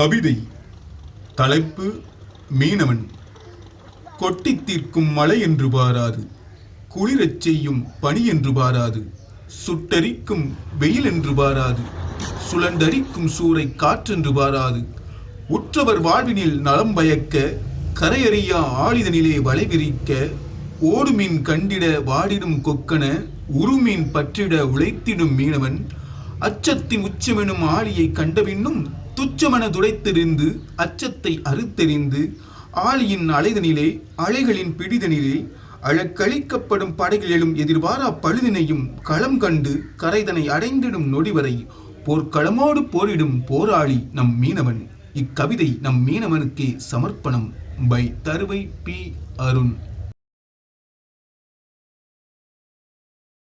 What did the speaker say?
கவிதை. தலைப்பு: மீனவன். கொட்டித் தீர்க்கும் மழை என்று பாராது, குளிரச் செய்யும் பனி என்று பாராது, சுட்டரிக்கும் வெயில் என்று பாராது, சுழண்டரிக்கும் சூறை காற்றென்று பாராது, உற்றவர் வாழ்வினில் நலம் பயக்க, கரையறியா ஆழிதனிலே வளைவிரிக்க, ஓடுமீன் கண்டிட வாடிடும் கொக்கன, உருமீன் பற்றிட உழைத்திடும் மீனவன், அச்சத்தின் உச்சமெனும் ஆழியை கண்டபின்னும் துச்சமன துடைத்தெறிந்து அச்சத்தை அறுத்தெறிந்து, ஆழியின் அலைதனிலே அலைகளின் பிடிதனிலே அழக்கழிக்கப்படும் படகில் எழும் எதிர்பாரா பழுதினையும் களம் கண்டு கரைதனை அடைந்திடும் நொடிவரை போர்க்களமோடு போரிடும் போராளி நம் மீனவன். இக்கவிதை நம் மீனவனுக்கே சமர்ப்பணம். By Tharuvai P. அருண்.